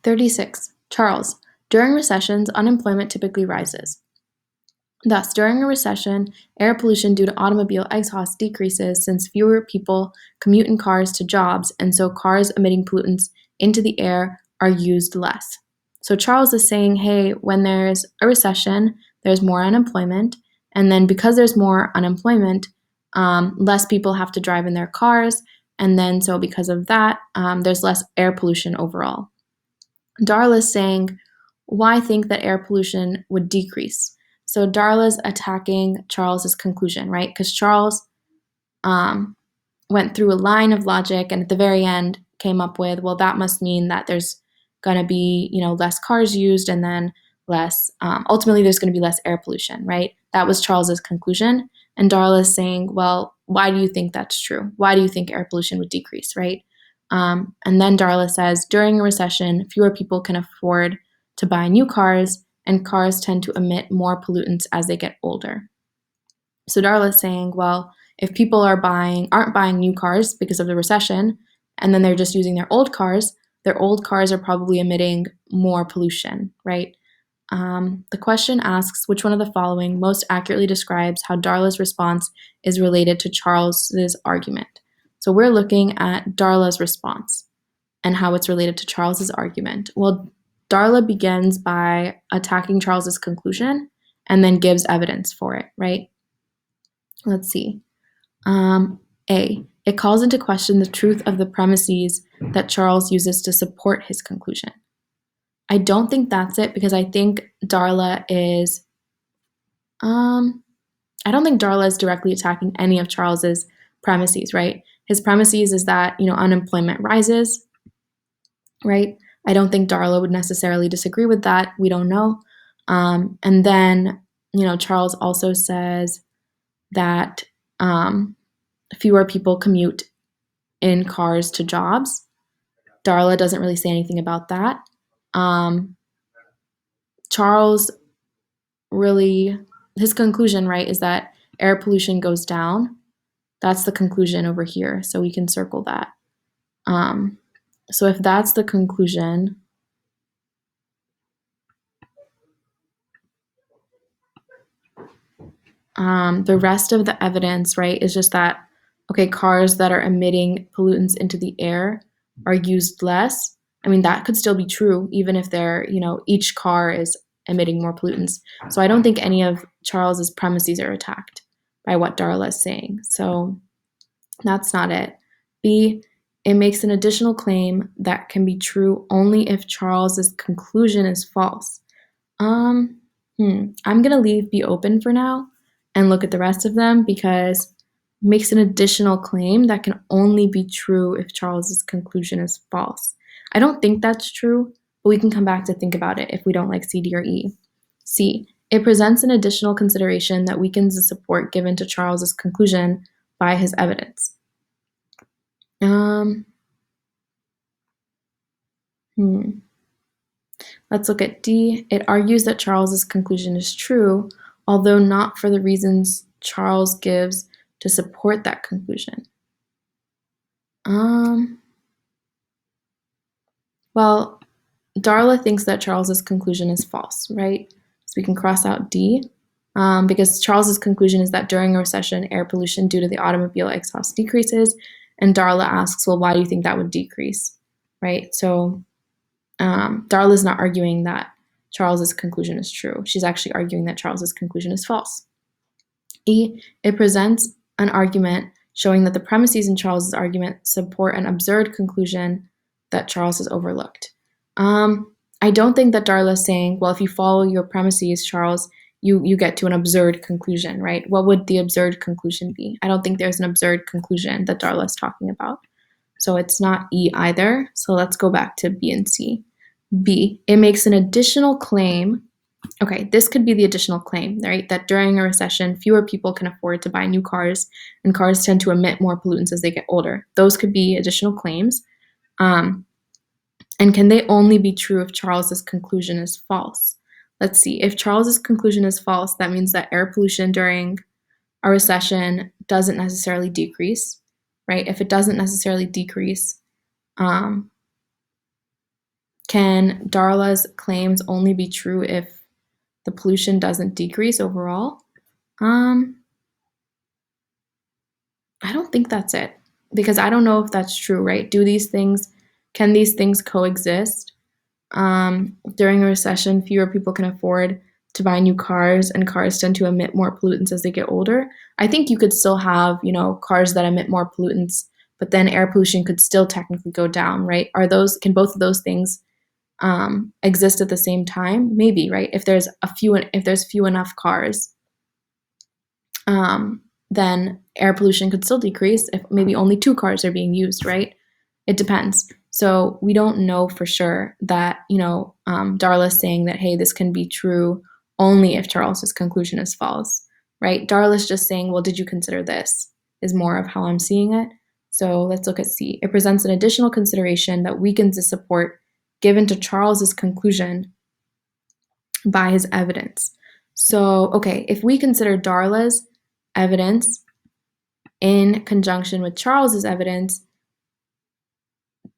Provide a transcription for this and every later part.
36. Charles, during recessions, unemployment typically rises. Thus, during a recession, air pollution due to automobile exhaust decreases since fewer people commute in cars to jobs, and so cars emitting pollutants into the air are used less. So Charles is saying, hey, when there's a recession, there's more unemployment, and then because there's more unemployment, less people have to drive in their cars, and then so because of that, there's less air pollution overall. Darla is saying, why think that air pollution would decrease? So Darla's attacking Charles's conclusion, right? Because Charles went through a line of logic and at the very end came up with, well, that must mean that there's going to be, less cars used and then less, ultimately there's going to be less air pollution, right? That was Charles's conclusion. And Darla is saying, well, why do you think that's true? Why do you think air pollution would decrease, right? And then Darla says, during a recession, fewer people can afford to buy new cars, and cars tend to emit more pollutants as they get older. So Darla is saying, well, if people aren't buying new cars because of the recession, and then they're just using their old cars are probably emitting more pollution, right? The question asks, which one of the following most accurately describes how Darla's response is related to Charles's argument? So we're looking at Darla's response and how it's related to Charles's argument. Well, Darla begins by attacking Charles's conclusion and then gives evidence for it, right? Let's see. A, it calls into question the truth of the premises that Charles uses to support his conclusion. I don't think that's it because I think Darla is, I don't think Darla is directly attacking any of Charles's premises, right? His premises is that, unemployment rises, right? I don't think Darla would necessarily disagree with that. We don't know. And then, Charles also says that fewer people commute in cars to jobs. Darla doesn't really say anything about that. Charles really, his conclusion, right, is that air pollution goes down. That's the conclusion over here, so we can circle that. So if that's the conclusion, the rest of the evidence, right, is just that, okay, cars that are emitting pollutants into the air are used less. I mean, that could still be true, even if they're, each car is emitting more pollutants. So I don't think any of Charles's premises are attacked by what Darla is saying. So that's not it. B, it makes an additional claim that can be true only if Charles's conclusion is false. I'm gonna leave B open for now and look at the rest of them because it makes an additional claim that can only be true if Charles's conclusion is false. I don't think that's true, but we can come back to think about it if we don't like C, D, or E. C, it presents an additional consideration that weakens the support given to Charles's conclusion by his evidence. Let's look at D. It argues that Charles's conclusion is true, although not for the reasons Charles gives to support that conclusion. Well, Darla thinks that Charles's conclusion is false, right? So we can cross out D, because Charles's conclusion is that during a recession, air pollution due to the automobile exhaust decreases, and Darla asks, well, why do you think that would decrease, right? So Darla's not arguing that Charles's conclusion is true. She's actually arguing that Charles's conclusion is false. E, it presents an argument showing that the premises in Charles's argument support an absurd conclusion that Charles has overlooked. I don't think that Darla is saying, well, if you follow your premises, Charles, you get to an absurd conclusion, right? What would the absurd conclusion be? I don't think there's an absurd conclusion that Darla is talking about. So it's not E either. So let's go back to B and C. B, it makes an additional claim. Okay, this could be the additional claim, right? That during a recession, fewer people can afford to buy new cars, and cars tend to emit more pollutants as they get older. Those could be additional claims. And can they only be true if Charles's conclusion is false? Let's see. If Charles's conclusion is false, that means that air pollution during a recession doesn't necessarily decrease, right? If it doesn't necessarily decrease, can Can Darla's claims only be true if the pollution doesn't decrease overall? I don't think that's it, because I don't know if that's true, right? Can these things coexist? During a recession, fewer people can afford to buy new cars, and cars tend to emit more pollutants as they get older. I think you could still have, cars that emit more pollutants, but then air pollution could still technically go down, right? Can both of those things exist at the same time? Maybe, right? If there's few enough cars, then air pollution could still decrease if maybe only 2 cars are being used, right? It depends. So we don't know for sure that, Darla's saying that, hey, this can be true only if Charles's conclusion is false, right? Darla's just saying, well, did you consider this? Is more of how I'm seeing it. So let's look at C. It presents an additional consideration that weakens the support given to Charles's conclusion by his evidence. So, okay, if we consider Darla's evidence in conjunction with Charles's evidence,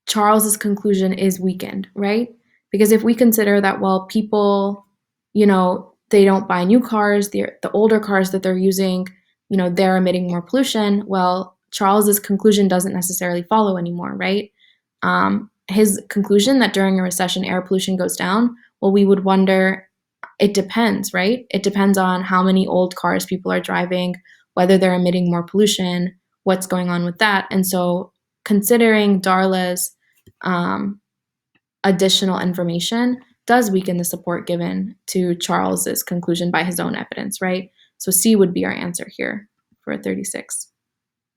Charles's conclusion is weakened, right? Because if we consider that, well, people, they don't buy new cars, the older cars that they're using, they're emitting more pollution, well, Charles's conclusion doesn't necessarily follow anymore, right? His conclusion that during a recession, air pollution goes down, well, we would wonder, it depends, right? It depends on how many old cars people are driving, whether they're emitting more pollution, what's going on with that. And so considering Darla's additional information does weaken the support given to Charles's conclusion by his own evidence, right? So C would be our answer here for 36.